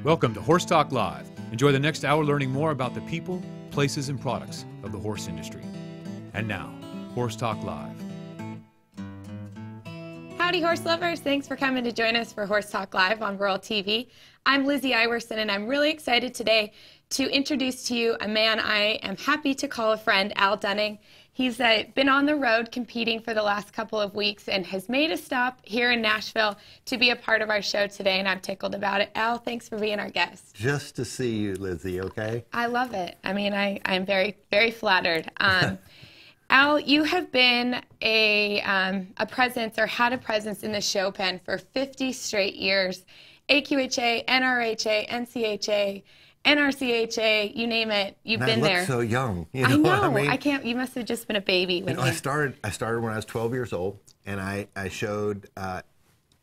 Welcome to Horse Talk Live. Enjoy the next hour learning more about the people, places, and products of the horse industry. And now, Horse Talk Live. Howdy, horse lovers. Thanks for coming to join us for Horse Talk Live on Rural TV. I'm Lizzie Iwerson, and I'm really excited today to introduce to you a man I am happy to call a friend, Al Dunning. He's been on the road competing for the last couple of weeks and has made a stop here in Nashville to be a part of our show today, and I'm tickled about it. Al, thanks for being our guest. Just to see you, Lizzie, okay? I love it. I mean, I'm very, very flattered. Al, you have been a presence or had a presence in the show pen for 50 straight years. AQHA, NRHA, NCHA, NRCHA, you name it, you've been there. I look so young. You know I know. what I mean? I can't. You must have just been a baby when I started when I was 12 years old, and I showed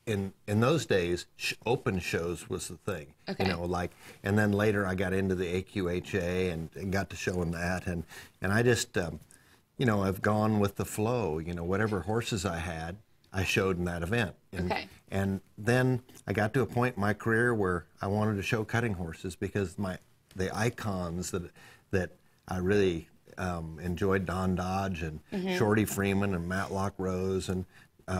in those days open shows was the thing. Okay. You know, and then later I got into the AQHA and got to showing that, and I just you know, I've gone with the flow. You know, whatever horses I had, I showed in that event. Okay. And then I got to a point in my career where I wanted to show cutting horses because the icons that I really enjoyed, Don Dodge and Shorty Freeman and Matlock Rose and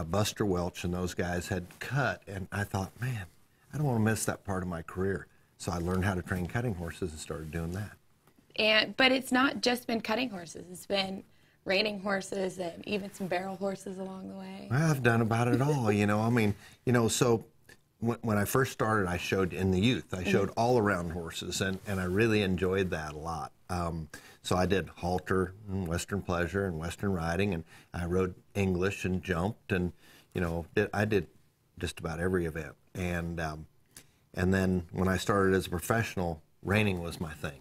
Buster Welch and those guys had cut, and I thought, man, I don't want to miss that part of my career. So I learned how to train cutting horses and started doing that. But it's not just been cutting horses. It's been reining horses and even some barrel horses along the way. Well, I've done about it all, you know. I mean, you know, so when I first started, I showed in the youth. I showed all around horses, and I really enjoyed that a lot. So I did halter and Western pleasure and Western riding, and I rode English and jumped, and, you know, I did just about every event. And then when I started as a professional, reining was my thing.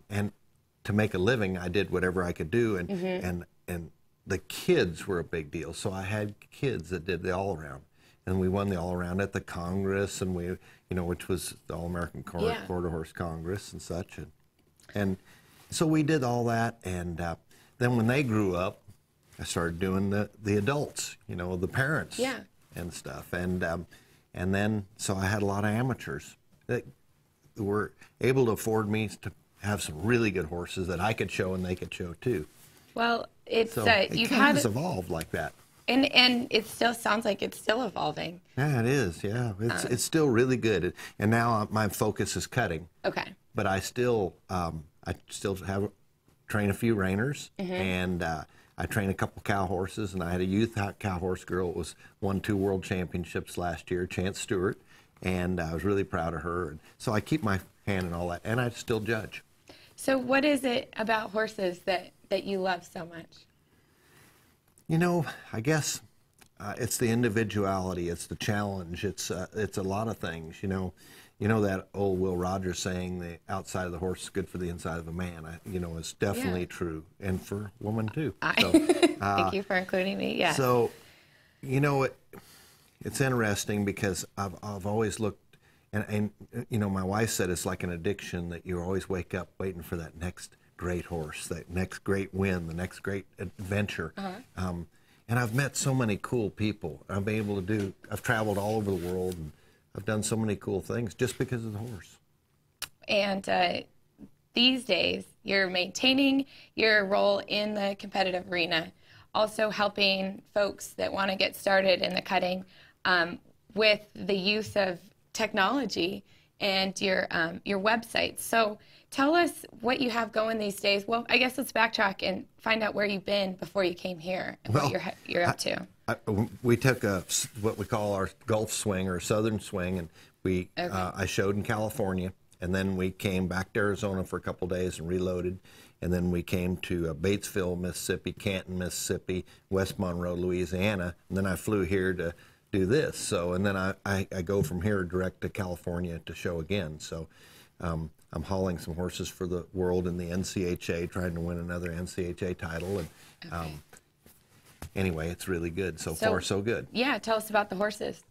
And to make a living, I did whatever I could do, and the kids were a big deal. So I had kids that did the all-around, and we won the all-around at the Congress, and we, you know, which was the All-American Quarter Horse Congress and such, and so we did all that, and then when they grew up, I started doing the adults, you know, the parents, and stuff, and then so I had a lot of amateurs that were able to afford me to have some really good horses that I could show and they could show too. Well, it's so you've kind had of evolved like that. And it still sounds like it's still evolving. Yeah, it is. Yeah, it's still really good. And now my focus is cutting. Okay. But I still train a few reiners, and I train a couple cow horses. And I had a youth cow horse girl that won 2 world championships last year, Chance Stewart, and I was really proud of her. And so I keep my hand in all that, and I still judge. So what is it about horses that you love so much? You know, I guess it's the individuality, it's the challenge, it's a lot of things. You know that old Will Rogers saying, "The outside of the horse is good for the inside of a man." You know, it's definitely true, and for women too. So, thank you for including me. Yeah. So, you know, it's interesting because I've always looked. And you know, my wife said it's like an addiction that you always wake up waiting for that next great horse, that next great win, the next great adventure. And I've met so many cool people. I've traveled all over the world, and I've done so many cool things just because of the horse. And these days, you're maintaining your role in the competitive arena, also helping folks that want to get started in the cutting with the use of technology and your website. So tell us what you have going these days. Well, I guess let's backtrack and find out where you've been before you came here and what you're up to. We took what we call our Gulf swing or Southern swing, and I showed in California, and then we came back to Arizona for a couple days and reloaded, and then we came to Batesville, Mississippi, Canton, Mississippi, West Monroe, Louisiana, and then I flew here to do this. So, and then I go from here direct to California to show again. So I'm hauling some horses for the world in the NCHA, trying to win another NCHA title. And anyway, it's really good. So far, so good. Yeah, tell us about the horses.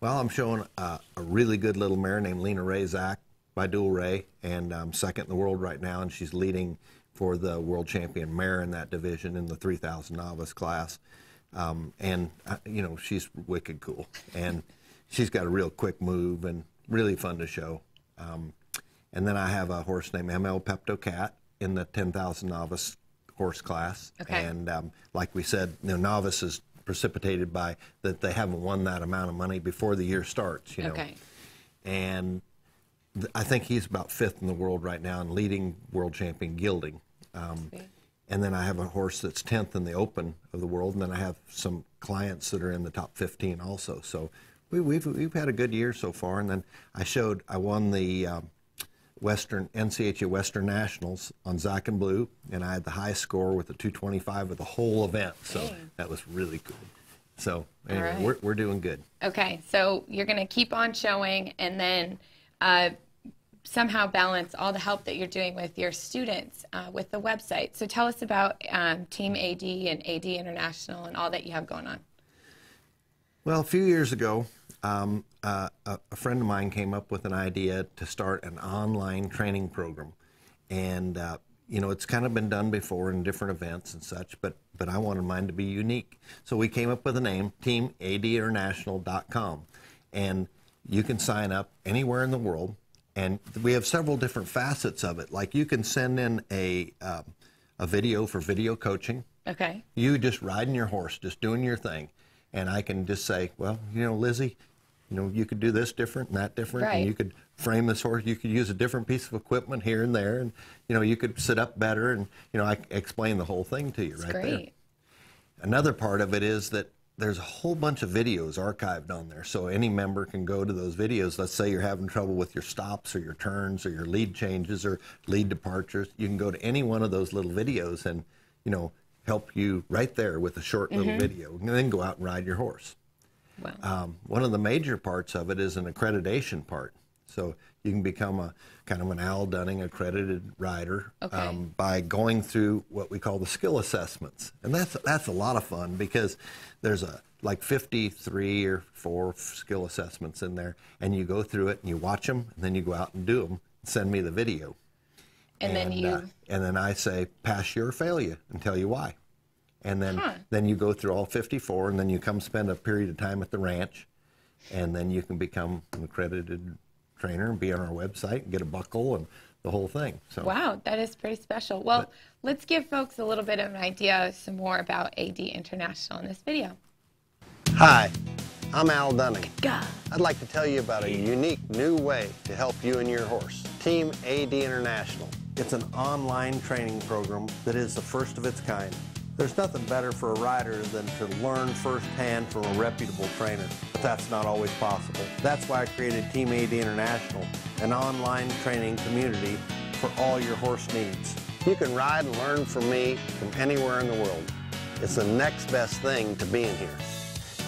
Well, I'm showing a really good little mare named Lena Razak by Dual Ray, and I'm second in the world right now, and she's leading for the world champion mare in that division in the 3,000 novice class. And you know, she's wicked cool, and she's got a real quick move, and really fun to show. And then I have a horse named ML Pepto Cat in the 10,000 novice horse class. Okay. And like we said, novice is precipitated by that they haven't won that amount of money before the year starts. Okay. And I think he's about 5th in the world right now and leading world champion gelding. And then I have a horse that's 10th in the Open of the world, and then I have some clients that are in the top 15 also. So we've had a good year so far. And then I won the NCHA Western Nationals on Zac and Blue, and I had the highest score with the 225 of the whole event. So that was really cool. So anyway, right. we're doing good. Okay, so you're going to keep on showing, and then somehow balance all the help that you're doing with your students with the website. So tell us about Team AD and AD International and all that you have going on. Well, a few years ago, a friend of mine came up with an idea to start an online training program. And, it's kind of been done before in different events and such, but I wanted mine to be unique. So we came up with a name, teamadinternational.com. And you can sign up anywhere in the world. And we have several different facets of it. Like you can send in a video for video coaching. Okay. You just riding your horse, just doing your thing. And I can just say, well, Lizzie, you could do this different and that different. Right. And you could frame this horse. You could use a different piece of equipment here and there. And, you could sit up better. And, I explain the whole thing to you right there. Great. Another part of it is that there's a whole bunch of videos archived on there. So any member can go to those videos. Let's say you're having trouble with your stops or your turns or your lead changes or lead departures. You can go to any one of those little videos and, help you right there with a short little video, and then go out and ride your horse. Wow. One of the major parts of it is an accreditation part. So you can become a kind of an Al Dunning accredited rider by going through what we call the skill assessments. And that's a lot of fun because there's like 53 or 4 skill assessments in there, and you go through it and you watch them, and then you go out and do them, send me the video. And then I say, pass you or fail you, and tell you why. And then you go through all 54, and then you come spend a period of time at the ranch, and then you can become an accredited trainer and be on our website and get a buckle and the whole thing. So wow, that is pretty special. Well, let's give folks a little bit of an idea, some more about AD International in this video. Hi, I'm Al Dunning. God. I'd like to tell you about a unique new way to help you and your horse. Team AD International. it's an online training program that is the first of its kind. There's nothing better for a rider than to learn firsthand from a reputable trainer, but that's not always possible. That's why I created Team AD International, an online training community for all your horse needs. You can ride and learn from me from anywhere in the world. It's the next best thing to being here.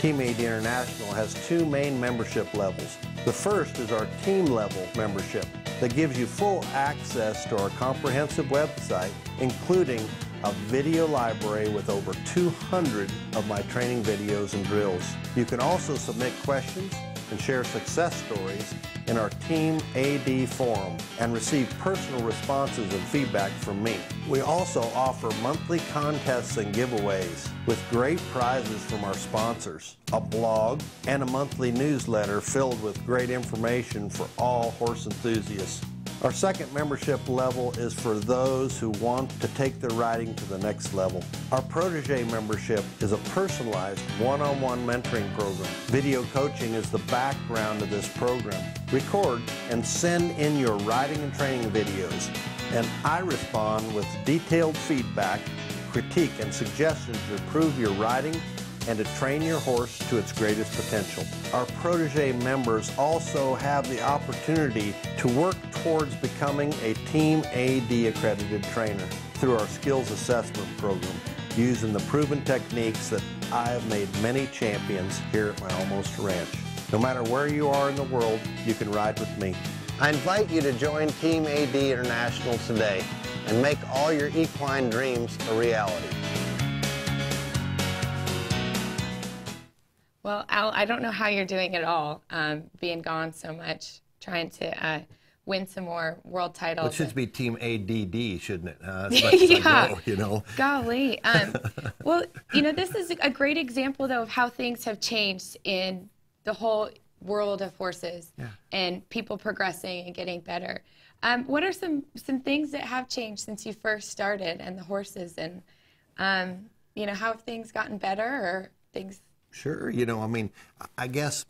Team AD International has two main membership levels. The first is our team level membership that gives you full access to our comprehensive website, including a video library with over 200 of my training videos and drills. You can also submit questions and share success stories in our Team AD forum and receive personal responses and feedback from me. We also offer monthly contests and giveaways with great prizes from our sponsors, a blog, and a monthly newsletter filled with great information for all horse enthusiasts. Our second membership level is for those who want to take their riding to the next level. Our Protege membership is a personalized one-on-one mentoring program. Video coaching is the background of this program. Record and send in your riding and training videos, and I respond with detailed feedback, critique, and suggestions to improve your riding and to train your horse to its greatest potential. Our Protege members also have the opportunity to work towards becoming a Team AD accredited trainer through our skills assessment program, using the proven techniques that I have made many champions here at my Almost Ranch. No matter where you are in the world, you can ride with me. I invite you to join Team AD International today and make all your equine dreams a reality. Well, Al, I don't know how you're doing it all, being gone so much, trying to win some more world titles. It should be Team ADD, shouldn't it? As much as I go, you know. Golly. Well, you know, this is a great example, though, of how things have changed in the whole world of horses Yeah. and people progressing and getting better. What are some things that have changed since you first started and the horses, and you know, how have things gotten better or things? Sure. You know, I mean, I guess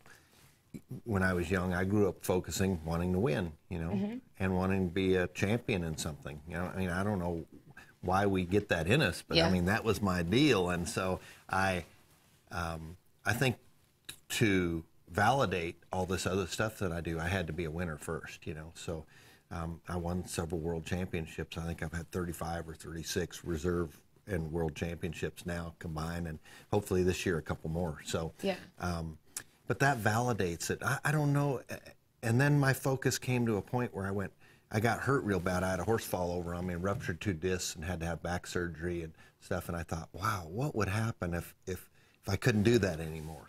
when I was young, I grew up focusing, wanting to win, you know, and wanting to be a champion in something. You know, I mean, I don't know why we get that in us, but Yeah. I mean, that was my deal. And so I think to validate all this other stuff that I do, I had to be a winner first, you know. So I won several world championships. I think I've had 35 or 36 reserve and world championships now combined, and hopefully this year a couple more. So, Yeah. but that validates it. I don't know. And then my focus came to a point where I got hurt real bad. I had a horse fall over on me and ruptured 2 discs and had to have back surgery and stuff. And I thought, wow, what would happen if I couldn't do that anymore?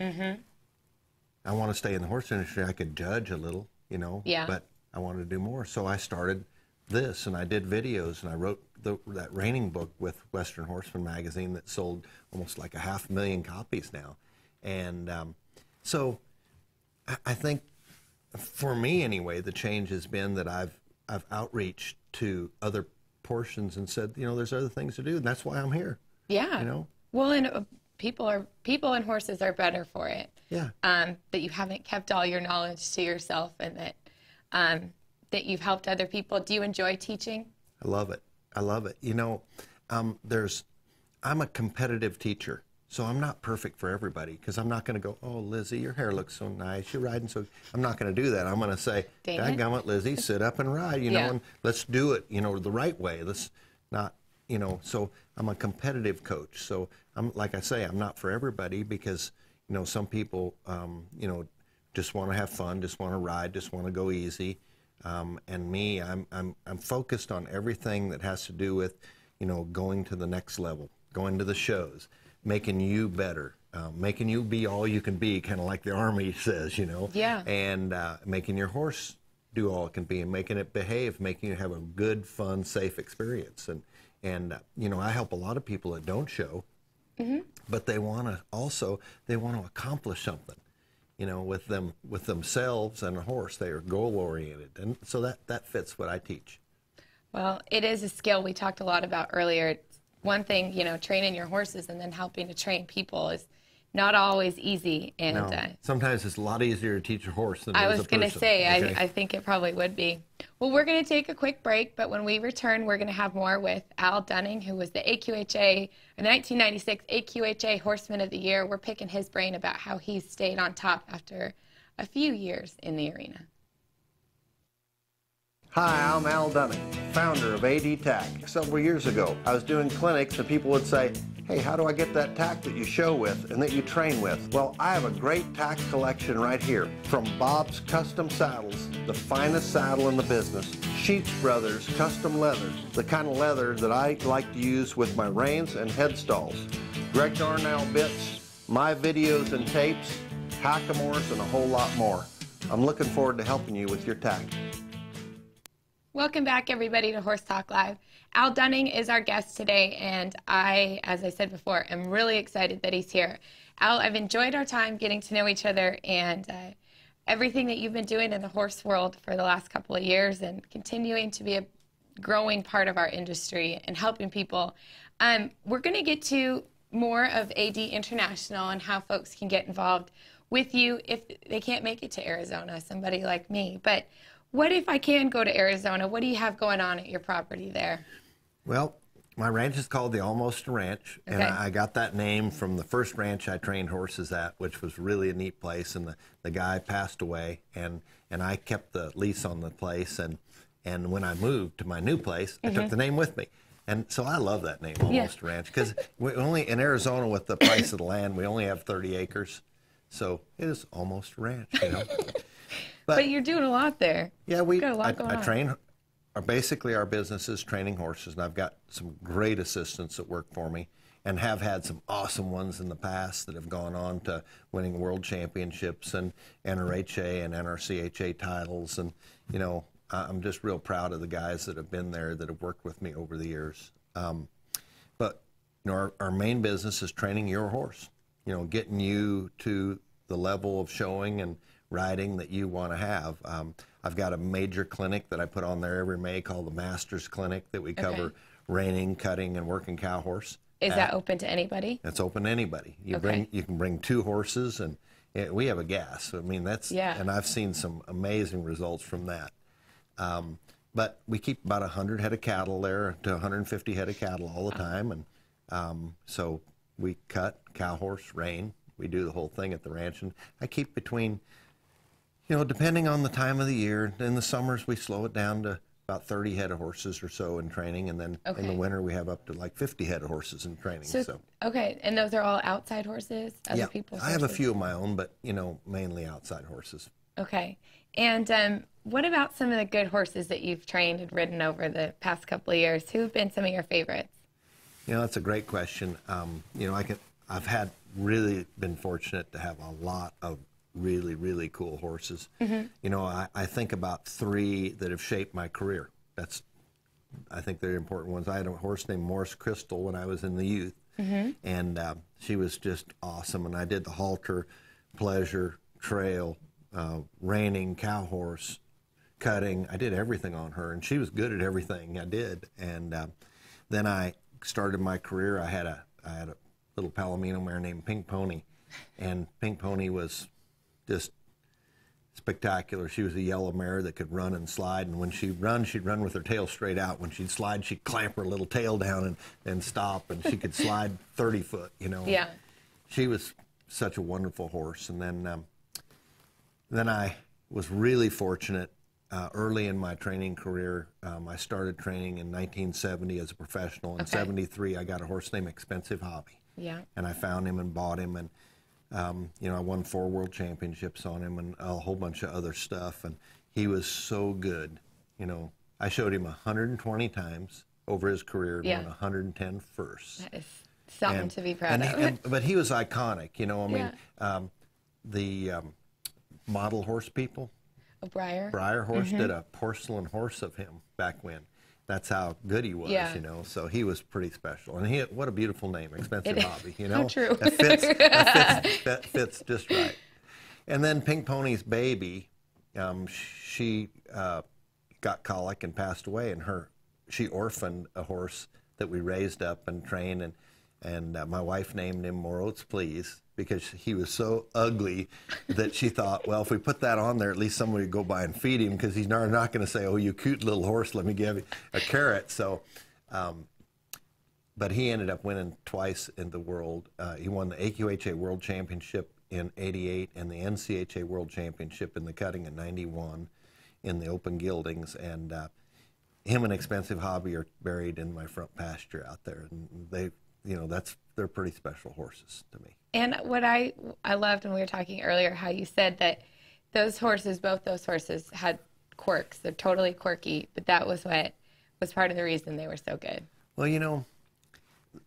I want to stay in the horse industry. I could judge a little, you know, Yeah. but I wanted to do more. So I started this, and I did videos, and I wrote that reining book with Western Horseman magazine that sold almost like 500,000 copies now. And so I think for me anyway, the change has been that I've outreached to other portions and said, you know, there's other things to do, and that's why I'm here. Yeah. You know? Well, and people and horses are better for it. Yeah. That you haven't kept all your knowledge to yourself, and that you've helped other people. Do you enjoy teaching? I love it. I love it. You know, I'm a competitive teacher, so I'm not perfect for everybody, because I'm not going to go, oh, Lizzie, your hair looks so nice, you're riding so. I'm not going to do that. I'm going to say, dadgummit, Lizzie, sit up and ride, you know, and let's do it, you know, the right way. Let's not, you know. So I'm a competitive coach. So I'm, like I say, I'm not for everybody, because, you know, some people, you know, just want to have fun, just want to ride, just want to go easy. And me, I'm focused on everything that has to do with, you know, going to the next level, going to the shows, making you better, making you be all you can be, kind of like the Army says, you know. Yeah. And making your horse do all it can be, and making it behave, making you have a good, fun, safe experience. And you know, I help a lot of people that don't show, but they want to accomplish something, you know, with themselves and a horse. They are goal oriented, and so that fits what I teach. Well, it is a skill we talked a lot about earlier. It's one thing, you know, training your horses and then helping to train people is not always easy. And No, sometimes it's a lot easier to teach a horse than it is a person. I was going to say, okay? I think it probably would be. Well, we're going to take a quick break, but when we return, we're going to have more with Al Dunning, who was the AQHA, or the 1996 AQHA Horseman of the Year. We're picking his brain about how he's stayed on top after a few years in the arena. Hi, I'm Al Dunning, founder of AD Tack. Several years ago, I was doing clinics and people would say, hey, how do I get that tack that you show with and that you train with? Well, I have a great tack collection right here. From Bob's Custom Saddles, the finest saddle in the business, Sheets Brothers Custom Leather, the kind of leather that I like to use with my reins and headstalls, Greg Darnell bits, my videos and tapes, hackamores, and a whole lot more. I'm looking forward to helping you with your tack. Welcome back, everybody, to Horse Talk Live. Al Dunning is our guest today, and I, as I said before, am really excited that he's here. Al, I've enjoyed our time getting to know each other and everything that you've been doing in the horse world for the last couple of years, and continuing to be a growing part of our industry and helping people. We're going to get to more of AD International and how folks can get involved with you if they can't make it to Arizona, somebody like me. But what if I can go to Arizona? What do you have going on at your property there? Well, my ranch is called the Almost Ranch, and Okay. I got that name from the first ranch I trained horses at, which was really a neat place, and the guy passed away, and I kept the lease on the place, and when I moved to my new place, I took the name with me. And so I love that name, Almost Ranch, because we only, in Arizona, with the price of the land, we only have 30 acres, so it is Almost Ranch, you know. But you're doing a lot there. Yeah, got a lot going I on. train. Basically, our business is training horses, and I've got some great assistants that work for me, and have had some awesome ones in the past that have gone on to winning world championships and NRHA and NRCHA titles. And you know, I'm just real proud of the guys that have been there that have worked with me over the years. But you know, our main business is training your horse. You know, getting you to the level of showing and riding that you want to have. I've got a major clinic that I put on there every May called the Masters Clinic that we cover reining, cutting, and working cow horse. Is that open to anybody? It's open to anybody. You can bring 2 horses, and we have a gas. I mean, and I've seen some amazing results from that. But we keep about 100 head of cattle there to 150 head of cattle all the time, and so we cut cow horse, rein. We do the whole thing at the ranch, and I keep between, depending on the time of the year. In the summers we slow it down to about 30 head of horses or so in training, and then in the winter we have up to like 50 head of horses in training. So okay, and those are all outside horses? Other people's I have a horses? few of my own, but mainly outside horses. Okay, and what about some of the good horses that you've trained and ridden over the past couple of years? Who have been some of your favorites? That's a great question. I've really been fortunate to have a lot of really, really cool horses. I think about 3 that have shaped my career. I think they're important ones. I had a horse named Morse Crystal when I was in the youth, and she was just awesome. And I did the halter, pleasure, trail, reining, cow horse, cutting. I did everything on her, and she was good at everything I did. And then I started my career. I had a little Palomino mare named Pink Pony, and Pink Pony was just spectacular. She was a yellow mare that could run and slide, and when she'd run with her tail straight out. When she'd slide, she'd clamp her little tail down and stop, and she could slide 30 foot, Yeah. She was such a wonderful horse. And then I was really fortunate early in my training career. I started training in 1970 as a professional. In 73, I got a horse named Expensive Hobby. Yeah. And I found him and bought him, and I won 4 world championships on him and a whole bunch of other stuff. And he was so good. I showed him 120 times over his career, and won 110 firsts. That is something to be proud of. But he was iconic. The model horse people. Breyer horse did a porcelain horse of him back when. That's how good he was, So he was pretty special. And what a beautiful name, Expensive Hobby, How true. That fits just right. And then Pink Pony's baby, she got colic and passed away, and she orphaned a horse that we raised up and trained, and my wife named him More Oats Please, because he was so ugly that she thought, well, if we put that on there, at least somebody would go by and feed him, because he's not going to say, oh, you cute little horse, let me give you a carrot. So, but he ended up winning twice in the world. He won the AQHA World Championship in '88 and the NCHA World Championship in the cutting in '91 in the open geldings. And him and Expensive Hobby are buried in my front pasture out there. And they're pretty special horses to me. And what I loved when we were talking earlier, how you said that both those horses had quirks. They're totally quirky, but that was what was part of the reason they were so good. Well,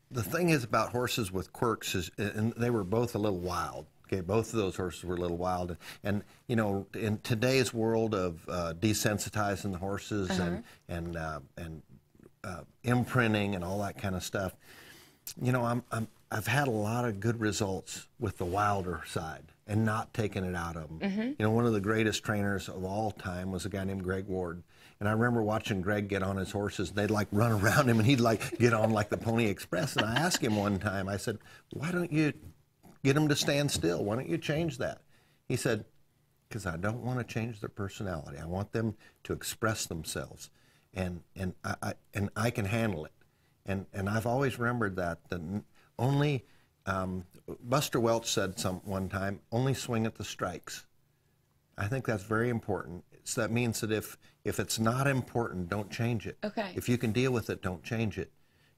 the thing is about horses with quirks is, and they were both a little wild. Okay, both of those horses were a little wild, and in today's world of desensitizing the horses and imprinting and all that kind of stuff, I've had a lot of good results with the wilder side and not taking it out of them. One of the greatest trainers of all time was a guy named Greg Ward. And I remember watching Greg get on his horses, and they'd like run around him, and he'd like get on like the Pony Express. And I asked him one time, I said, why don't you get them to stand still? Why don't you change that? He said, because I don't want to change their personality. I want them to express themselves, and I can handle it. And I've always remembered that only Buster Welch said one time, only swing at the strikes. I think that's very important. So that means that if it's not important, don't change it. Okay. If you can deal with it, don't change it.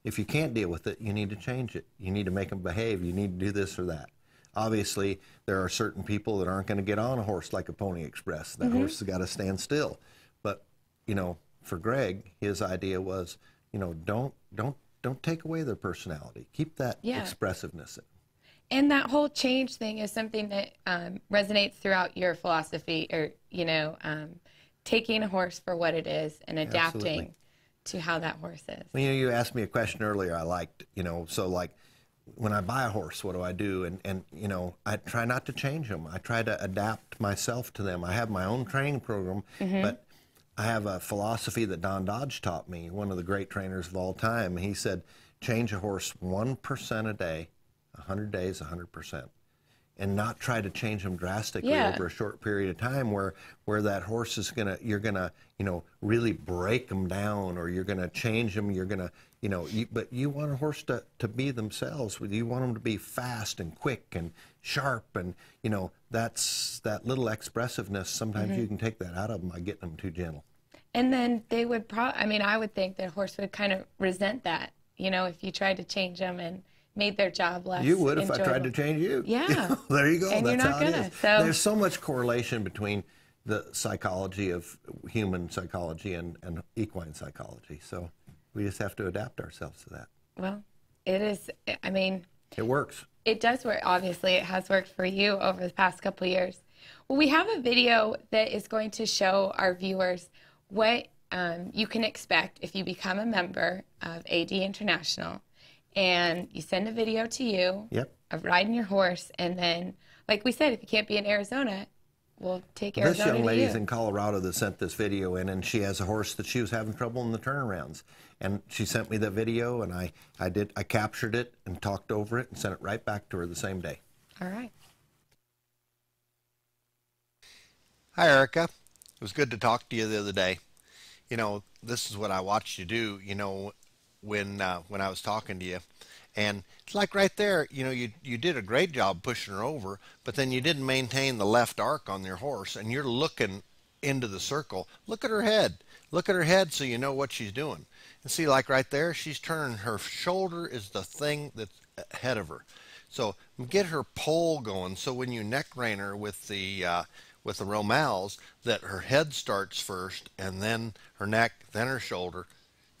If you can't deal with it, you need to change it. You need to make them behave. You need to do this or that. Obviously, there are certain people that aren't going to get on a horse like a Pony Express. That horse has got to stand still. But, for Greg, his idea was, don't take away their personality. Keep that expressiveness in. And that whole change thing is something that resonates throughout your philosophy, or, taking a horse for what it is and adapting to how that horse is. Well, you asked me a question earlier I liked, so like when I buy a horse, what do I do? And you know, I try not to change them. I try to adapt myself to them. I have my own training program, but I have a philosophy that Don Dodge taught me, one of the great trainers of all time. He said, change a horse 1% a day, 100 days, 100%. And not try to change them drastically over a short period of time where that horse is you're gonna, you know, really break them down, or you're gonna change them, you're gonna, you know, but you want a horse to be themselves. You want them to be fast and quick and sharp, and, you know, that's that little expressiveness. Sometimes you can take that out of them by getting them too gentle. And then they would I mean, I would think that a horse would kind of resent that, you know, if you tried to change them and made their job less You would if enjoyable. I tried to change you. Yeah. You know, there you go. And That's you're not how gonna, it is. so. There's so much correlation between the psychology of human psychology and equine psychology. So we just have to adapt ourselves to that. Well, it is, I mean, It works. it does work. Obviously, it has worked for you over the past couple of years. Well, we have a video that is going to show our viewers what you can expect if you become a member of AD International. And you send a video to you of riding your horse, and then, like we said, if you can't be in Arizona, we'll take Arizona This young to lady's you. in Colorado that sent this video in, and she has a horse that she was having trouble in the turnarounds. And she sent me the video, and I captured it and talked over it and sent it right back to her the same day. All right. Hi, Erica. It was good to talk to you the other day. You know, this is what I watched you do, you know, when I was talking to you. And it's like right there, you know, you did a great job pushing her over, but then you didn't maintain the left arc on your horse, and you're looking into the circle. Look at her head. Look at her head so you know what she's doing. And see, like right there, she's turning, her shoulder is the thing that's ahead of her. So get her pole going, so when you neck rein her with the Romals, that her head starts first, and then her neck, then her shoulder.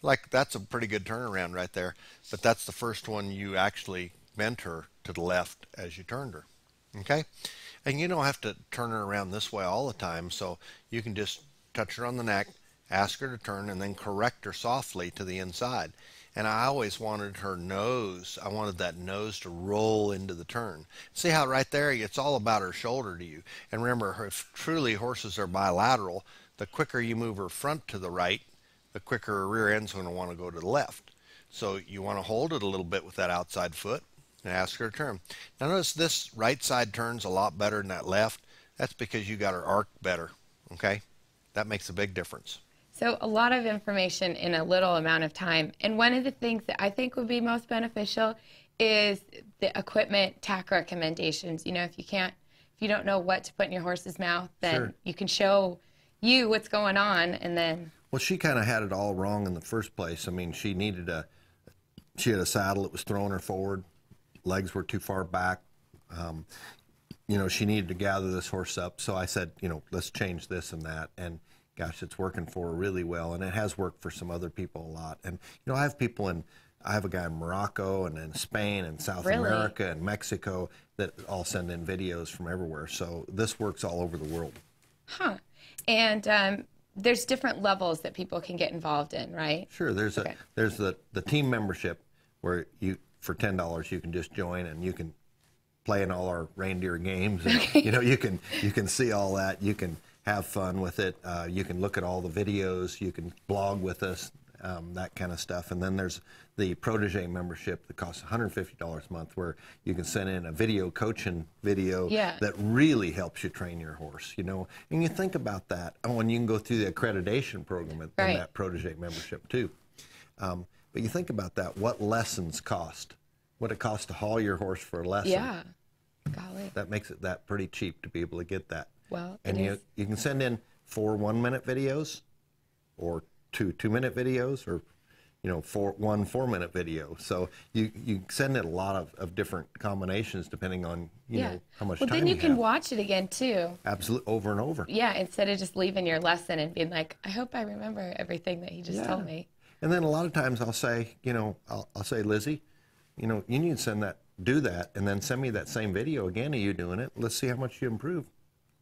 Like, that's a pretty good turnaround right there. But that's the first one you actually bent her to the left as you turned her. Okay? And you don't have to turn her around this way all the time, so you can just touch her on the neck, ask her to turn, and then correct her softly to the inside. And I always wanted her nose, I wanted that nose to roll into the turn. See how right there, it's all about her shoulder to you. And remember, if truly horses are bilateral, the quicker you move her front to the right, the quicker her rear end's going to want to go to the left. So you want to hold it a little bit with that outside foot and ask her to turn. Now notice this right side turns a lot better than that left. That's because you got her arc better, okay? That makes a big difference. So a lot of information in a little amount of time. And one of the things that I think would be most beneficial is the equipment tack recommendations. You know, if you don't know what to put in your horse's mouth, then you can show you what's going on, and then. Well, she kind of had it all wrong in the first place. I mean, she had a saddle that was throwing her forward. Legs were too far back. You know, she needed to gather this horse up. So I said, you know, let's change this and that. And gosh, it's working for her really well. And it has worked for some other people a lot. And, you know, I have a guy in Morocco and in Spain and South America and Mexico that all send in videos from everywhere. So this works all over the world. Huh. And there's different levels that people can get involved in, right? Sure. There's the team membership where for $10 you can just join and you can play in all our reindeer games. And, you know, you can see all that. You can have fun with it. You can look at all the videos. You can blog with us, that kind of stuff. And then there's the Protege membership that costs $150 a month, where you can send in a video coaching video that really helps you train your horse, you know. And you think about that. Oh, and you can go through the accreditation program in that Protege membership too. But you think about that, what lessons cost, what it costs to haul your horse for a lesson. Yeah. Golly. That makes it that pretty cheap to be able to get that. Well, and you can send in 4 1-minute videos, or 2 2-minute videos, or, you know, 1 4-minute video. So you send in a lot of different combinations depending on, you know, how much time you have. Well, then you can watch it again too. Absolutely, over and over. Yeah, instead of just leaving your lesson and being like, I hope I remember everything that he just told me. And then a lot of times I'll say, you know, I'll say, Lizzie, you know, you need to do that, and then send me that same video again of you doing it. Let's see how much you improve.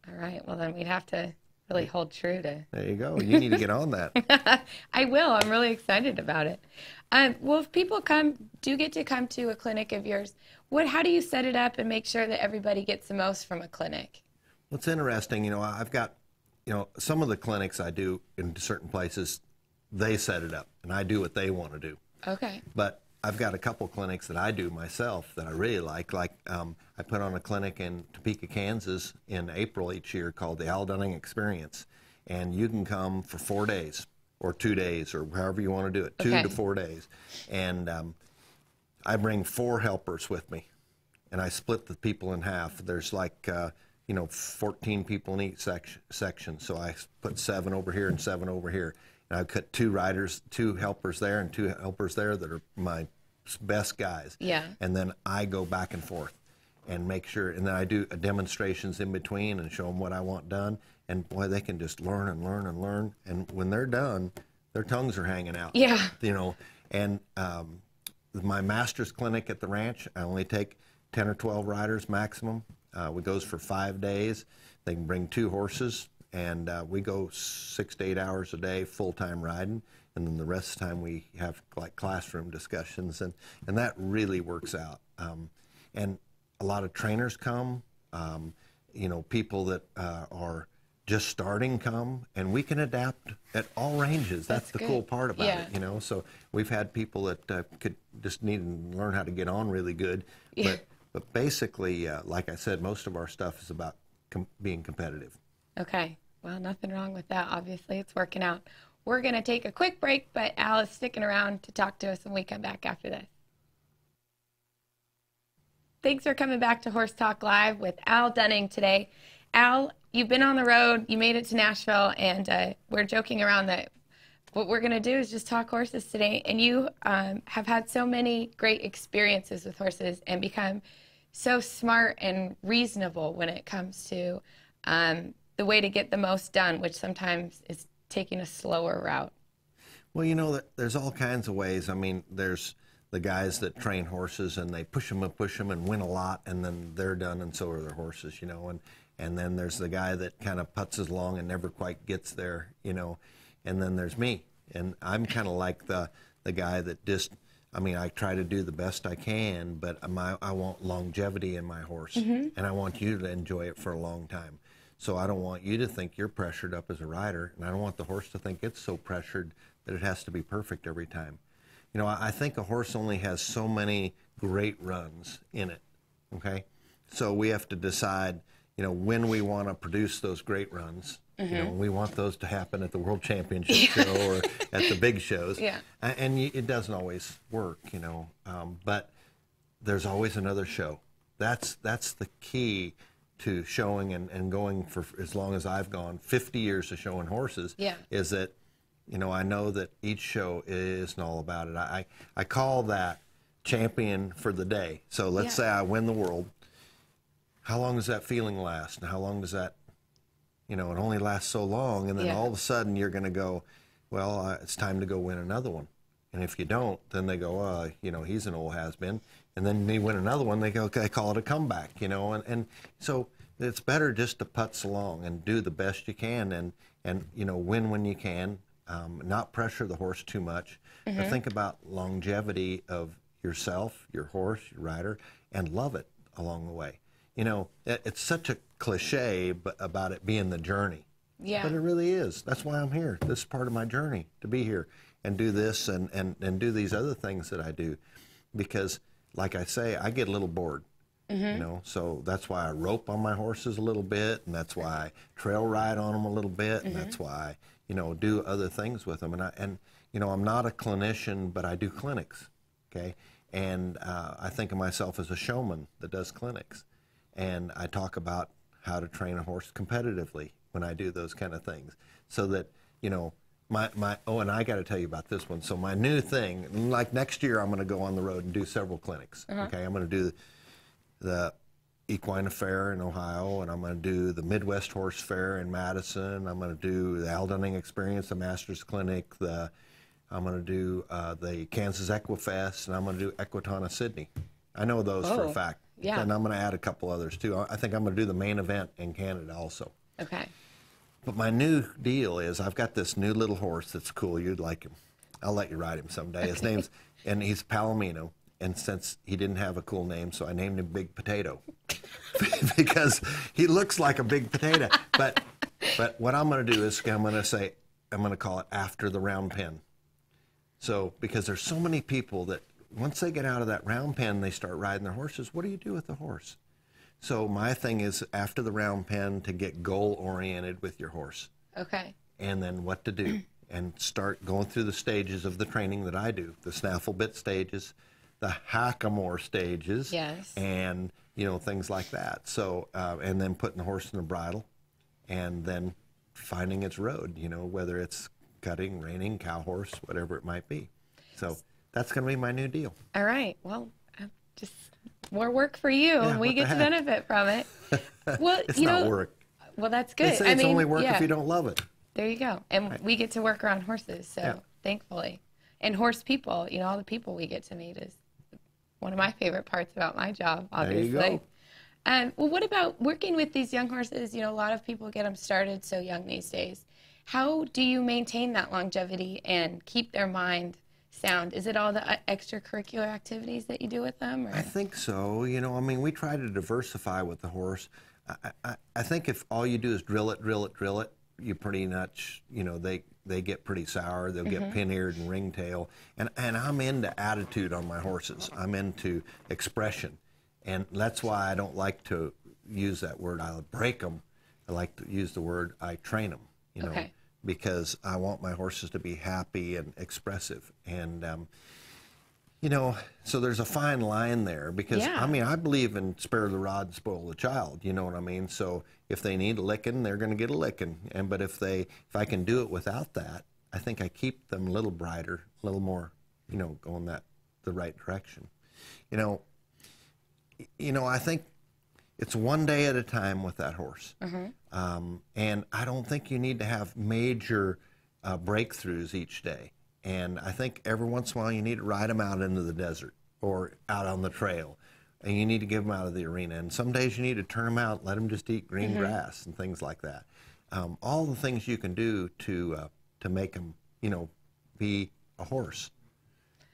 All right. Well, then we'd have to really hold true to. There you go. You need to get on that. I will. I'm really excited about it. Well, if people get to come to a clinic of yours, how do you set it up and make sure that everybody gets the most from a clinic? What's interesting, I've got, some of the clinics I do in certain places, they set it up, and I do what they want to do. Okay. But I've got a couple clinics that I do myself that I really like. I put on a clinic in Topeka, Kansas in April each year called the Al Dunning Experience. And you can come for 4 days or 2 days or however you want to do it, 2 to 4 days. And I bring 4 helpers with me, and I split the people in half. There's 14 people in each section. So I put 7 over here and 7 over here. And I cut 2 helpers there and 2 helpers there that are my best guys. Yeah. And then I go back and forth and make sure, and then I do demonstrations in between and show them what I want done. And boy, they can just learn and learn and learn. And when they're done, their tongues are hanging out. Yeah. And my master's clinic at the ranch, I only take 10 or 12 riders maximum. It goes for 5 days. They can bring 2 horses. And we go 6 to 8 hours a day, full-time riding, and then the rest of the time we have classroom discussions, and that really works out. And a lot of trainers come, people that are just starting come, and we can adapt at all ranges. That's the cool part about it, So we've had people that could just need to learn how to get on really good, but basically, like I said, most of our stuff is about being competitive. Okay. Well, nothing wrong with that. Obviously, it's working out. We're going to take a quick break, but Al is sticking around to talk to us when we come back after this. Thanks for coming back to Horse Talk Live with Al Dunning today. Al, you've been on the road. You made it to Nashville, and we're joking around that what we're going to do is just talk horses today. And you have had so many great experiences with horses and become so smart and reasonable when it comes to the way to get the most done, which sometimes is taking a slower route. Well, there's all kinds of ways. I mean, there's the guys that train horses and they push them and win a lot, and then they're done, and so are their horses, and then there's the guy that kind of putzes along and never quite gets there, and then there's me, and I'm kind of like the guy that just, I try to do the best I can, but I want longevity in my horse, and I want you to enjoy it for a long time. So I don't want you to think you're pressured up as a rider, and I don't want the horse to think it's so pressured that it has to be perfect every time. I think a horse only has so many great runs in it, okay? So we have to decide, when we want to produce those great runs. We want those to happen at the World Championship show or at the big shows. Yeah. And it doesn't always work, but there's always another show. That's the key to showing and going for as long as I've gone, 50 years of showing horses, is that, I know that each show isn't all about it. I call that champion for the day. So let's say I win the world. How long does that feeling last? And how long does that, it only lasts so long. And then all of a sudden you're going to go, well, it's time to go win another one. And if you don't, then they go, he's an old has-been. And then they win another one, they go, okay, call it a comeback, and so it's better just to putz along and do the best you can and win when you can, not pressure the horse too much, but think about longevity of yourself, your horse, your rider, and love it along the way. It's such a cliche about it being the journey, but it really is. That's why I'm here. This is part of my journey, to be here and do this and do these other things that I do, because like I say, I get a little bored, so that's why I rope on my horses a little bit, and that's why I trail ride on them a little bit, and that's why I, do other things with them. And I'm not a clinician, but I do clinics, okay? And I think of myself as a showman that does clinics. And I talk about how to train a horse competitively when I do those kind of things, so that, and I got to tell you about this one. So my new thing, like next year, I'm going to go on the road and do several clinics. Okay, I'm going to do the Equine Fair in Ohio, and I'm going to do the Midwest Horse Fair in Madison. I'm going to do the Al Dunning Experience, the Masters Clinic. I'm going to do the Kansas Equifest, and I'm going to do Equitana Sydney. I know those for a fact. Yeah. And I'm going to add a couple others too. I think I'm going to do the main event in Canada also. Okay. But my new deal is I've got this new little horse that's cool. You'd like him. I'll let you ride him someday. His name's, and he's Palomino. And since he didn't have a cool name, so I named him Big Potato because he looks like a big potato. But what I'm going to do is I'm going to call it After the Round Pen. So because there's so many people that once they get out of that round pen, they start riding their horses. What do you do with the horse? So my thing is after the round pen to get goal oriented with your horse. Okay. And then what to do and start going through the stages of the training that I do, the snaffle bit stages, the hackamore stages, yes, and things like that. So and then putting the horse in the bridle, and then finding its road. Whether it's cutting, reining, cow horse, whatever it might be. So that's going to be my new deal. All right. Well, just more work for you, Yeah, and we get to benefit from it. Well, it's not work. Well, that's good. It's only work if you don't love it. There you go. And Right. we get to work around horses, so thankfully. And horse people, all the people we get to meet is one of my favorite parts about my job, obviously. There you go. Well, what about working with these young horses? A lot of people get them started so young these days. How do you maintain that longevity and keep their mind sound? Is it all the extracurricular activities that you do with them? Or? I think so. We try to diversify with the horse. I think if all you do is drill it, you pretty much, they get pretty sour. They'll get pin-eared and ringtail. And I'm into attitude on my horses. I'm into expression. And that's why I don't like to use that word, I break them. I like to use the word, I train them, Okay. because I want my horses to be happy and expressive. And, so there's a fine line there because, I believe in spare the rod, spoil the child, you know what I mean? So if they need a licking, they're going to get a licking. But if I can do it without that, I think I keep them a little brighter, a little more, going the right direction. I think it's one day at a time with that horse. And I don't think you need to have major breakthroughs each day. And I think every once in a while you need to ride them out into the desert or out on the trail. And you need to give them out of the arena. And some days you need to turn them out, let them just eat green grass and things like that. All the things you can do to make them, be a horse.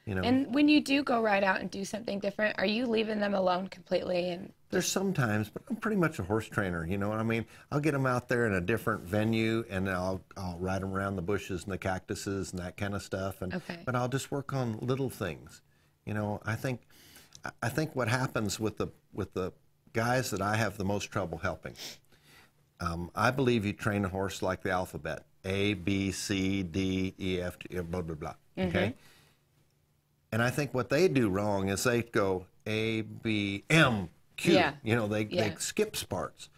And when you do go ride out and do something different, are you leaving them alone completely? And there's sometimes, but I'm pretty much a horse trainer, you know what I mean? I'll get them out there in a different venue, and I'll ride them around the bushes and the cactuses and that kind of stuff. But I'll just work on little things. I think what happens with the guys that I have the most trouble helping, I believe you train a horse like the alphabet, A, B, C, D, E, F, G, blah, blah, blah, okay? And I think what they do wrong is they go A, B, M, Q. Yeah. They skip parts.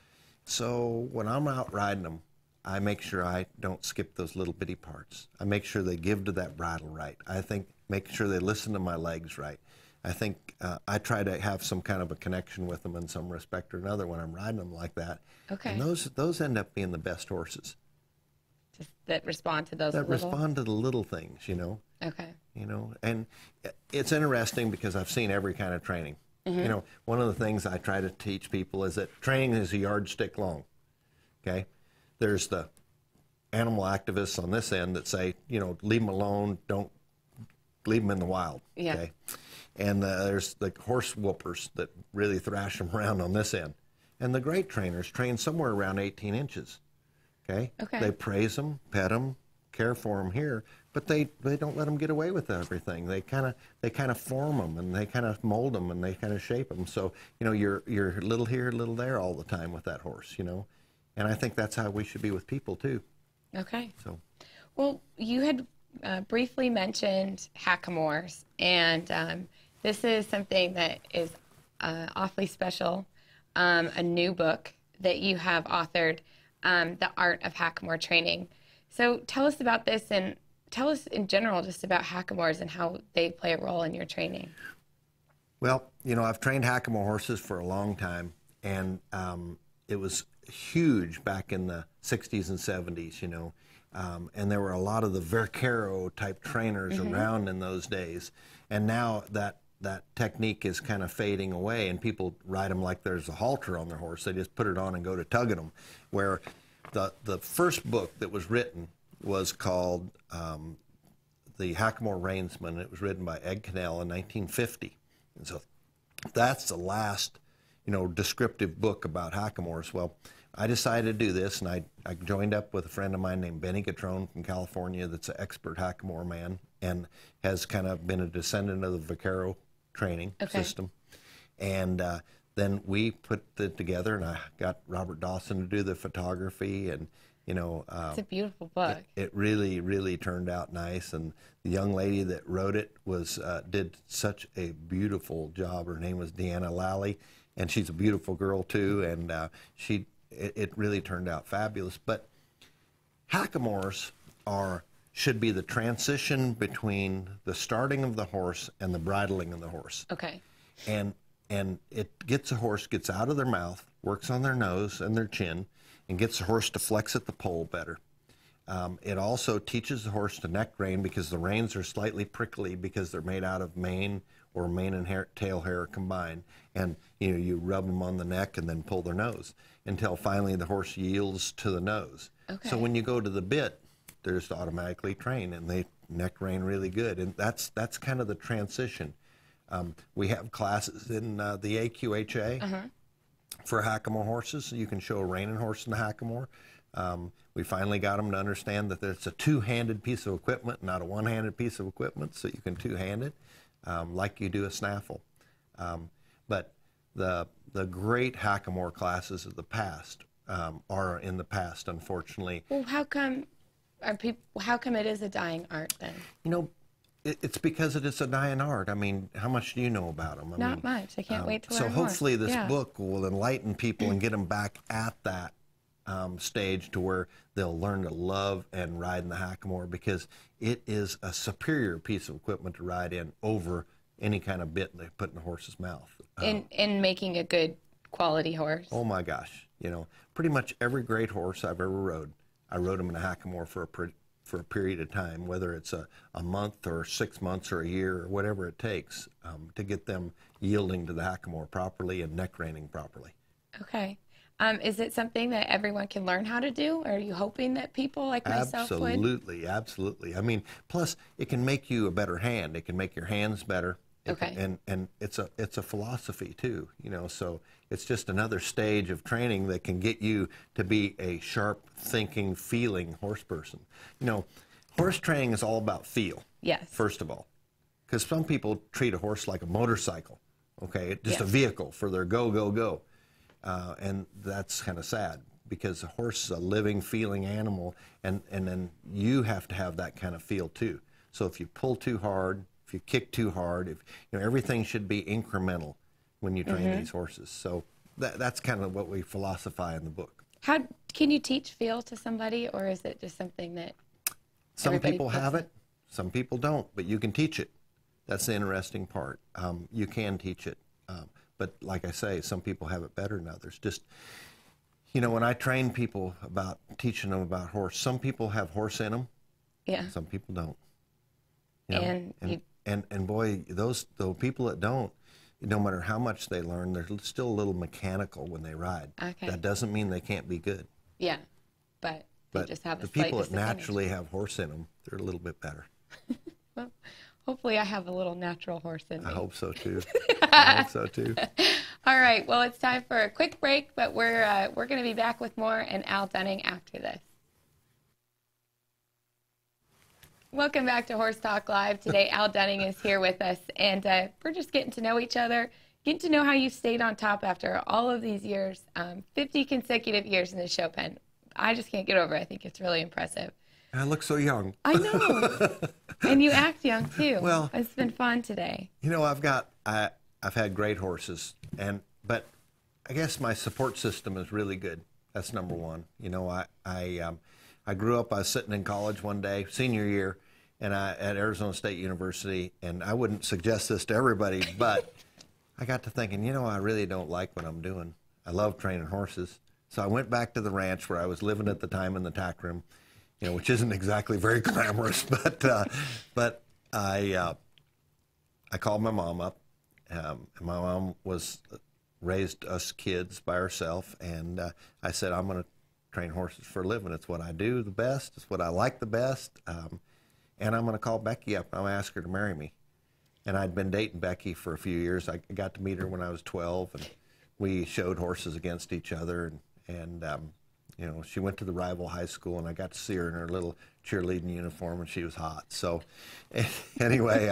So when I'm out riding them, I make sure I don't skip those little bitty parts. I make sure they give to that bridle right. I think make sure they listen to my legs right. I think I try to have some kind of a connection with them in some respect or another when I'm riding them like that. Okay. And those end up being the best horses. Just that respond to those That little... respond to the little things, Okay. And it's interesting because I've seen every kind of training. One of the things I try to teach people is that training is a yardstick long, okay? There's the animal activists on this end that say, leave them alone, don't leave them in the wild, okay? And there's the horse whoopers that really thrash them around on this end. And the great trainers train somewhere around 18 inches, okay? They praise them, pet them, care for them here, but they don't let them get away with everything. They kind of form them, and they kind of mold them, and they kind of shape them. So you're a little here, a little there all the time with that horse, And I think that's how we should be with people too. Okay. So, well, you had briefly mentioned hackamores, and this is something that is awfully special. A new book that you have authored, The Art of Hackamore Training. So tell us about this, and tell us in general just about hackamores and how they play a role in your training. Well, I've trained hackamore horses for a long time, and it was huge back in the 60s and 70s, and there were a lot of the Vaquero type trainers around in those days. And now that technique is kind of fading away, and people ride them like there's a halter on their horse. They just put it on and go to tugging them, where the first book that was written was called The Hackamore Reinsman. It was written by Ed Cannell in 1950. And so that's the last, descriptive book about hackamores. Well, I decided to do this, and I joined up with a friend of mine named Benny Gatrone from California that's an expert hackamore man and has kind of been a descendant of the Vaquero training system. And then we put it together, and I got Robert Dawson to do the photography, and it's a beautiful book. It really, really turned out nice, and the young lady that wrote it did such a beautiful job. Her name was Deanna Lally, and she's a beautiful girl too, and it really turned out fabulous. But hackamores should be the transition between the starting of the horse and the bridling of the horse. Okay. And it gets a horse gets out of their mouth, works on their nose and their chin, and gets the horse to flex at the pole better. It also teaches the horse to neck rein, because the reins are slightly prickly because they're made out of mane or mane and tail hair combined. And you rub them on the neck and then pull their nose until finally the horse yields to the nose. Okay. So when you go to the bit, they're just automatically trained, and they neck rein really good. And that's kind of the transition. We have classes in the AQHA for hackamore horses. You can show a reining horse in the hackamore. We finally got them to understand that it's a two-handed piece of equipment, not a one-handed piece of equipment, so you can two-hand it like you do a snaffle. But the great hackamore classes of the past are in the past, unfortunately. Well, how come it is a dying art then? It's because it is a dying art. I mean, how much do you know about them? Not much. I can't wait to learn more. So hopefully this Yeah. book will enlighten people and get them back at that stage to where they'll learn to love and ride in the hackamore, because it is a superior piece of equipment to ride in over any kind of bit they put in a horse's mouth. In making a good quality horse. Oh my gosh, pretty much every great horse I've ever rode, I rode them in a hackamore for a period of time, whether it's a month or 6 months or a year or whatever it takes to get them yielding to the hackamore properly and neck reining properly. Okay. Is it something that everyone can learn how to do? Or are you hoping that people like myself would? Absolutely, absolutely. I mean, plus it can make you a better hand. It can make your hands better. Okay. And it's a philosophy too, so it's just another stage of training that can get you to be a sharp thinking, feeling horse person. Horse training is all about feel. Yes. First of all, because some people treat a horse like a motorcycle, okay, just a Yes. vehicle for their go. And that's kind of sad, because a horse is a living, feeling animal, and then you have to have that kind of feel too. So if you pull too hard, if you kick too hard, everything should be incremental when you train these horses. So that's kind of what we philosophize in the book. How can you teach feel to somebody, or is it just something that Some everybody people puts have in? it, some people don't, but you can teach it. That's the interesting part. You can teach it. But like I say, some people have it better than others. Just, when I train people about teaching them about horse, some people have horse in them, Yeah. some people don't. And boy, those people that don't, no matter how much they learn, they're still a little mechanical when they ride. Okay. That doesn't mean they can't be good. Yeah. But they But just have a the slight people that disadvantage. naturally have horse in them, they're a little bit better. Well, hopefully I have a little natural horse in me. I hope so too. I hope so too. All right. Well, it's time for a quick break, but we're going to be back with more and Al Dunning after this. Welcome back to Horse Talk Live. Today, Al Dunning is here with us, and we're just getting to know each other, getting to know how you stayed on top after all of these years, 50 consecutive years in the show pen. I just can't get over it. I think it's really impressive. I look so young. I know. And you act young, too. Well, it's been fun today. I've had great horses, but I guess my support system is really good. That's number one. I grew up, I was sitting in college one day, senior year, and at Arizona State University, and I wouldn't suggest this to everybody, but I got to thinking, I really don't like what I'm doing. I love training horses. So I went back to the ranch where I was living at the time in the tack room, which isn't exactly very glamorous, but I called my mom up. And my mom raised us kids by herself, and I said, I'm going to train horses for a living. It's what I do the best. It's what I like the best. And I'm going to call Becky up. I'm going to ask her to marry me. And I'd been dating Becky for a few years. I got to meet her when I was 12, and we showed horses against each other. And you know, she went to the rival high school, and I got to see her in her little cheerleading uniform, and she was hot. So anyway,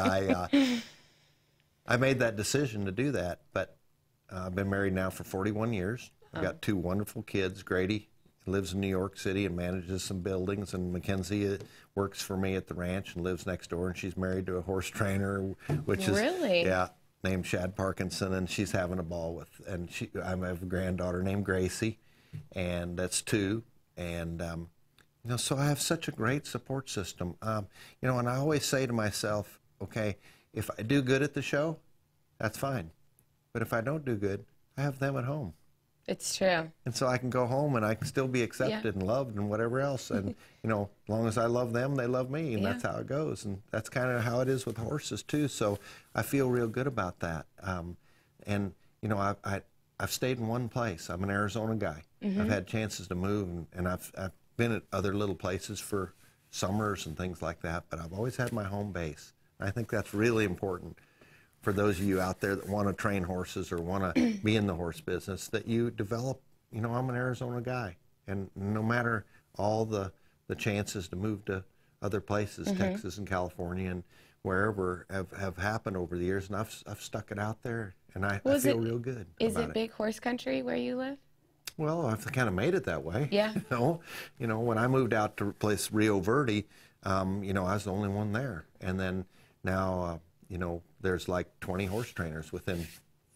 I made that decision to do that. But I've been married now for 41 years. I've got 2 wonderful kids. Grady lives in New York City and manages some buildings, and Mackenzie works for me at the ranch and lives next door, and she's married to a horse trainer, which is named Shad Parkinson, and she's having a ball with. And I have a granddaughter named Gracie, and that's 2. And you know, so I have such a great support system. You know, and I always say to myself, okay, if I do good at the show, that's fine, but if I don't do good, I have them at home. It's true. And so I can go home and I can still be accepted and loved and whatever else. And, you know, as long as I love them, they love me. And that's how it goes. And that's kind of how it is with horses, too. So I feel real good about that. And, you know, I've stayed in one place. I'm an Arizona guy. I've had chances to move, and I've been at other little places for summers and things like that. But I've always had my home base. I think that's really important for those of you out there that want to train horses or want to be in the horse business, that you develop, you know, I'm an Arizona guy. And no matter all the chances to move to other places, Texas and California and wherever have happened over the years, and I've stuck it out there, and I feel real good Is about it big horse country where you live? Well, I've kind of made it that way. Yeah. You know, when I moved out to replace Rio Verde, you know, I was the only one there. And then now, you know, there's like 20 horse trainers within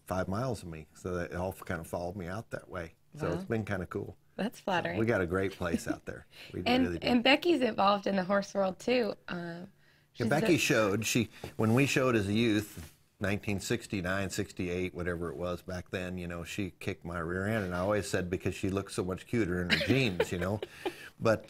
5 miles of me. So that it all kind of followed me out that way. So it's been kind of cool. That's flattering. We got a great place out there. We and, really do. And Becky's involved in the horse world too. Becky showed, when we showed as a youth, 1969, 68, whatever it was back then, you know, she kicked my rear end. And I always said because she looked so much cuter in her jeans, you know. But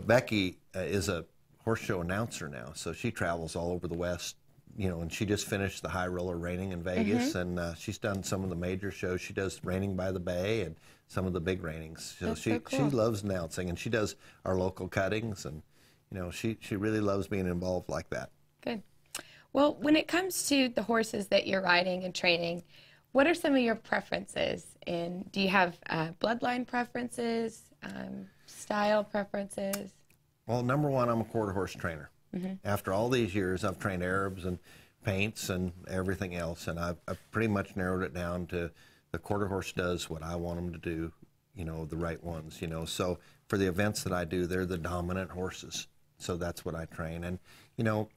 Becky is a horse show announcer now. So she travels all over the West. You know, and she just finished the High Roller reining in Vegas, and she's done some of the major shows. She does Reining by the Bay and some of the big reinings. So she loves announcing, and she does our local cuttings, and you know, she really loves being involved like that. Good. Well, when it comes to the horses that you're riding and training, what are some of your preferences? And do you have bloodline preferences, style preferences? Well, number one, I'm a quarter horse trainer. After all these years, I've trained Arabs and paints and everything else, and I've pretty much narrowed it down to the quarter horse does what I want them to do, you know, the right ones, you know. So for the events that I do, they're the dominant horses. So that's what I train. And, you know,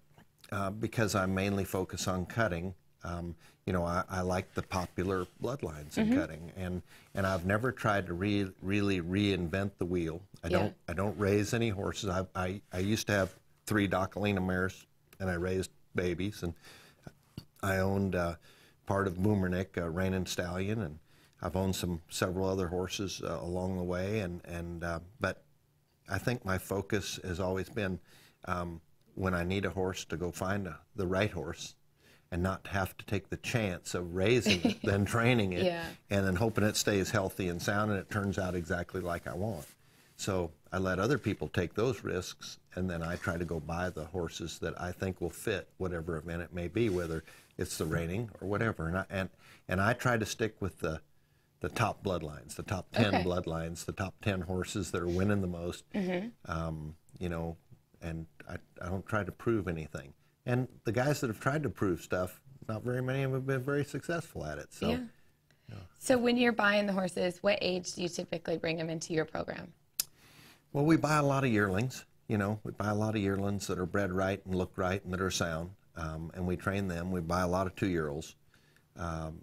because I mainly focus on cutting, you know, I like the popular bloodlines in cutting. And I've never tried to really reinvent the wheel. I don't raise any horses. I used to have 3 Docalina mares, and I raised babies, and I owned part of Boomernick, a reining stallion, and I've owned several other horses along the way, but I think my focus has always been when I need a horse to go find the right horse and not have to take the chance of raising it, then training it, and then hoping it stays healthy and sound and it turns out exactly like I want. So I let other people take those risks, and then I try to go buy the horses that I think will fit whatever event it may be, whether it's the reining or whatever. And I try to stick with the top bloodlines, the top 10 bloodlines, the top 10 horses that are winning the most. You know, and I don't try to prove anything. And the guys that have tried to prove stuff, not very many of them have been very successful at it. So, So when you're buying the horses, what age do you typically bring them into your program? Well, we buy a lot of yearlings. You know, we buy a lot of yearlings that are bred right and look right and that are sound, and we train them. We buy a lot of 2-year-olds,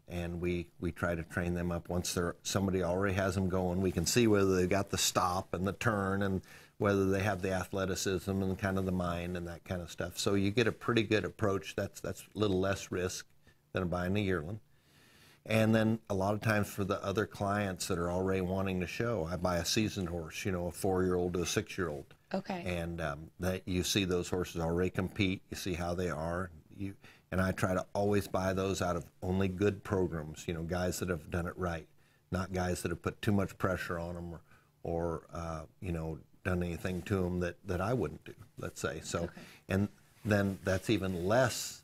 and we try to train them up. Once somebody already has them going, we can see whether they've got the stop and the turn and whether they have the athleticism and kind of the mind and that kind of stuff. So you get a pretty good approach. That's a little less risk than buying a yearling. And then a lot of times for the other clients that are already wanting to show, I buy a seasoned horse, you know, a 4-year-old to a 6-year-old. Okay. And that you see those horses already compete. You see how they are. And I try to always buy those out of only good programs, you know, guys that have done it right, not guys that have put too much pressure on them or you know, done anything to them that I wouldn't do, let's say. So, Okay. and then that's even less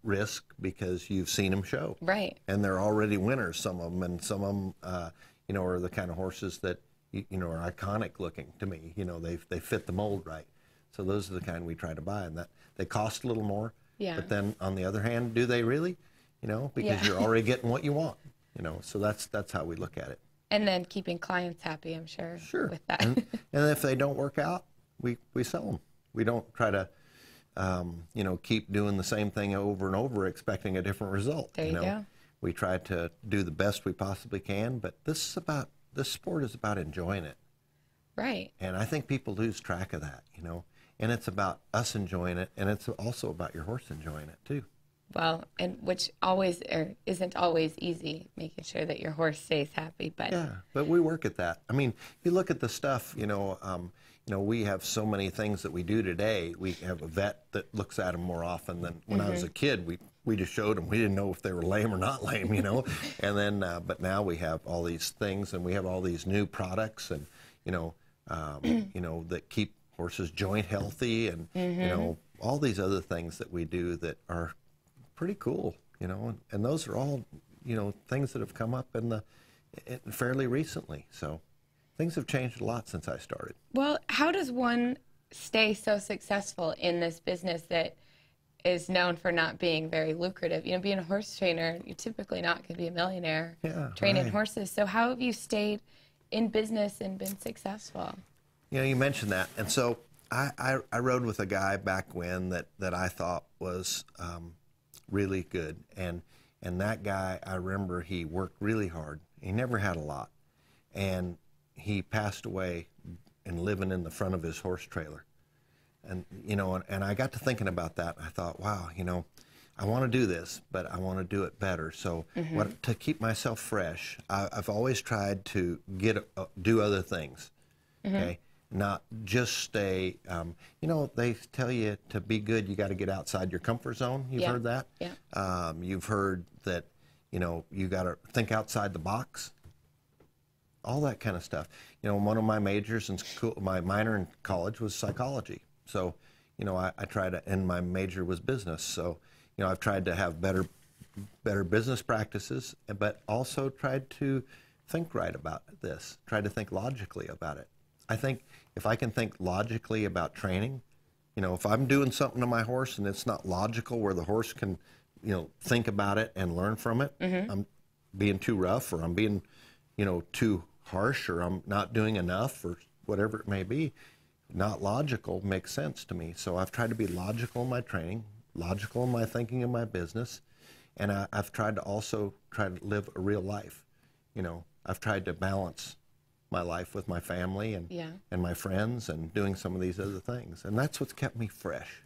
risk because you've seen them show. Right. And they're already winners, some of them, and some of them, you know, are the kind of horses that, you know, are iconic looking to me. You know, they fit the mold right. So those are the kind we try to buy, and that they cost a little more. Yeah. But then on the other hand, do they really? You know, because Yeah. you're already getting what you want. You know, so that's how we look at it. And then keeping clients happy, I'm sure. Sure. With that. And if they don't work out, we sell them. We don't try to, you know, keep doing the same thing over and over expecting a different result. There you know, go. we try to do the best we possibly can, but this sport is about enjoying it. Right. And I think people lose track of that, you know. And it's about us enjoying it, and it's also about your horse enjoying it too. Well, and which always isn't always easy, making sure that your horse stays happy. But Yeah, but we work at that. I mean, you look at the stuff, you know, we have so many things that we do today. We have a vet that looks at them more often than when I was a kid. We just showed them. We didn't know if they were lame or not lame, you know. And then, but now we have all these things, and we have all these new products, and you know, that keep horses joint healthy, and you know, all these other things that we do that are pretty cool, you know, and those are all, you know, things that have come up fairly recently. So things have changed a lot since I started. well, how does one stay so successful in this business that is known for not being very lucrative? You know, being a horse trainer, you're typically not going to be a millionaire training right. horses. So how have you stayed in business and been successful? You know, you mentioned that, and so I rode with a guy back when that I thought was really good, and that guy, I remember he worked really hard. He never had a lot, and he passed away and living in the front of his horse trailer. And you know, and I got to thinking about that. I thought, wow, you know, I want to do this, but I want to do it better. So to keep myself fresh, I've always tried to do other things. Okay. Not just stay, you know, they tell you to be good, you got to get outside your comfort zone. You've heard that? Yeah. You've heard that, you know, you got to think outside the box. All that kind of stuff. You know, one of my majors in school, my minor in college was psychology. So, you know, I try to, and my major was business. So, you know, I've tried to have better business practices, but also tried to think right about this, try to think logically about it. I think if I can think logically about training, you know, if I'm doing something to my horse and it's not logical where the horse can, you know, think about it and learn from it, I'm being too rough, or I'm being, you know, too harsh, or I'm not doing enough, or whatever it may be. Not logical makes sense to me. So I've tried to be logical in my training, logical in my thinking in my business, and I've tried to also try to live a real life. You know, I've tried to balance my life with my family and my friends, and doing some of these other things. And that's what's kept me fresh.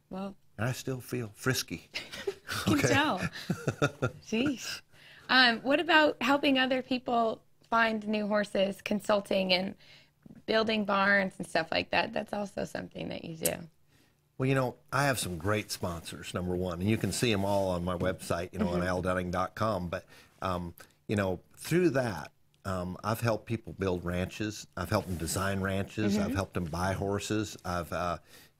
Well, And I still feel frisky. can tell. Sheesh. What about helping other people find new horses, consulting and building barns and stuff like that? That's also something that you do. Well, you know, I have some great sponsors, number one, and you can see them all on my website, you know, on aldunning.com. But, you know, through that, I've helped people build ranches. I've helped them design ranches. I've helped them buy horses. I've,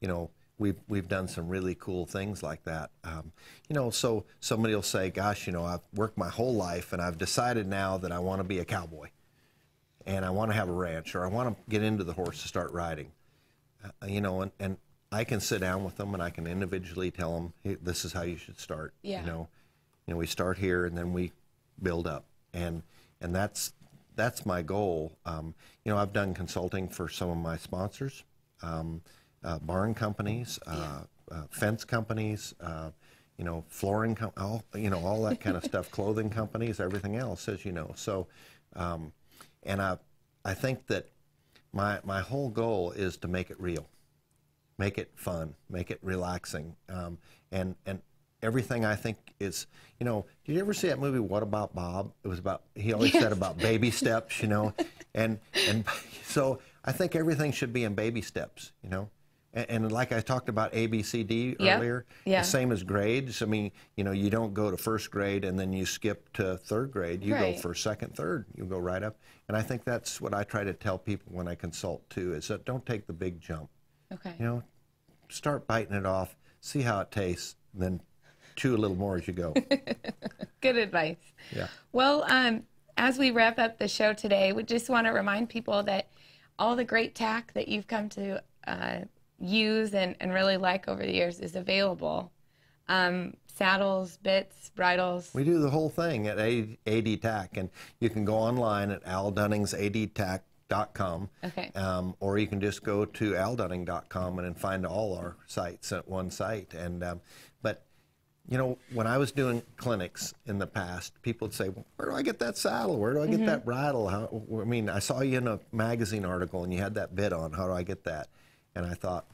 you know, we've done some really cool things like that. You know, so somebody will say, gosh, you know, I've worked my whole life and I've decided now that I want to be a cowboy and I want to have a ranch, or I want to get into the horse to start riding. You know, and I can sit down with them and I can individually tell them, hey, this is how you should start. Yeah. You know, we start here and then we build up. And that's my goal. You know, I've done consulting for some of my sponsors, barn companies, fence companies, you know, flooring, all that kind of stuff, clothing companies, everything else, as you know. So, and I think that my whole goal is to make it real, make it fun, make it relaxing, and everything I think is, you know, did you ever see that movie, What About Bob? It was about, he always said about baby steps, you know, and so I think everything should be in baby steps, you know, And like I talked about ABCD Yep. earlier, Yeah. the same as grades. I mean, you know, you don't go to first grade and then you skip to third grade. You Right. go for second, third. You go right up. And I think that's what I try to tell people when I consult too, is that don't take the big jump. Okay. You know, start biting it off, see how it tastes, and then chew a little more as you go. Good advice. Yeah. Well, as we wrap up the show today, we just want to remind people that all the great tack that you've come to use and really like over the years is available. Saddles, bits, bridles. We do the whole thing at AD Tack, and you can go online at aldunningsadtack.com, Okay. or you can just go to aldunning.com and then find all our sites at one site. And but you know, when I was doing clinics in the past, people would say, well, "Where do I get that saddle? Where do I get that bridle? I mean, I saw you in a magazine article and you had that bit on. How do I get that?" And I thought,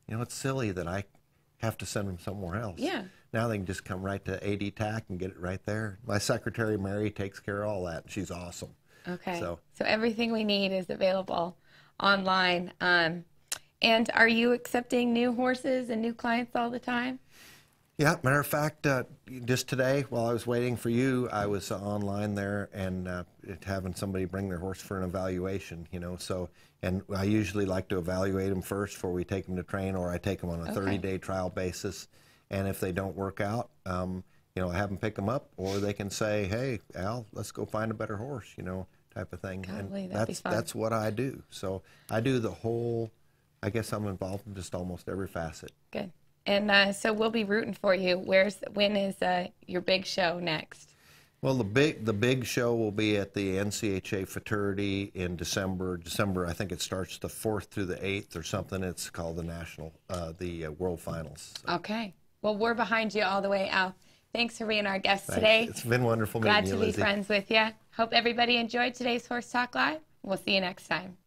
you know, it's silly that I have to send them somewhere else. Yeah. Now they can just come right to AD Tack and get it right there. My secretary, Mary, takes care of all that. She's awesome. Okay. So everything we need is available online. And are you accepting new horses and new clients all the time? yeah, matter of fact, just today while I was waiting for you, I was online there and having somebody bring their horse for an evaluation, you know. So, and I usually like to evaluate them first before we take them to train, or I take them on a 30-day trial basis. And if they don't work out, you know, I have them pick them up, or they can say, "Hey, Al, let's go find a better horse," you know, type of thing. Golly, And that'd be fun. that's what I do. So I do the whole. I guess I'm involved in just almost every facet. Good. And so we'll be rooting for you. When is your big show next? Well, the big show will be at the NCHA Futurity in December. December, I think it starts the 4th through the 8th or something. It's called the World Finals. So, Okay. Well, we're behind you all the way, Al. Thanks for being our guest thanks. today. It's been wonderful meeting Glad you, to be Lizzie. friends with you. Hope everybody enjoyed today's Horse Talk Live. We'll see you next time.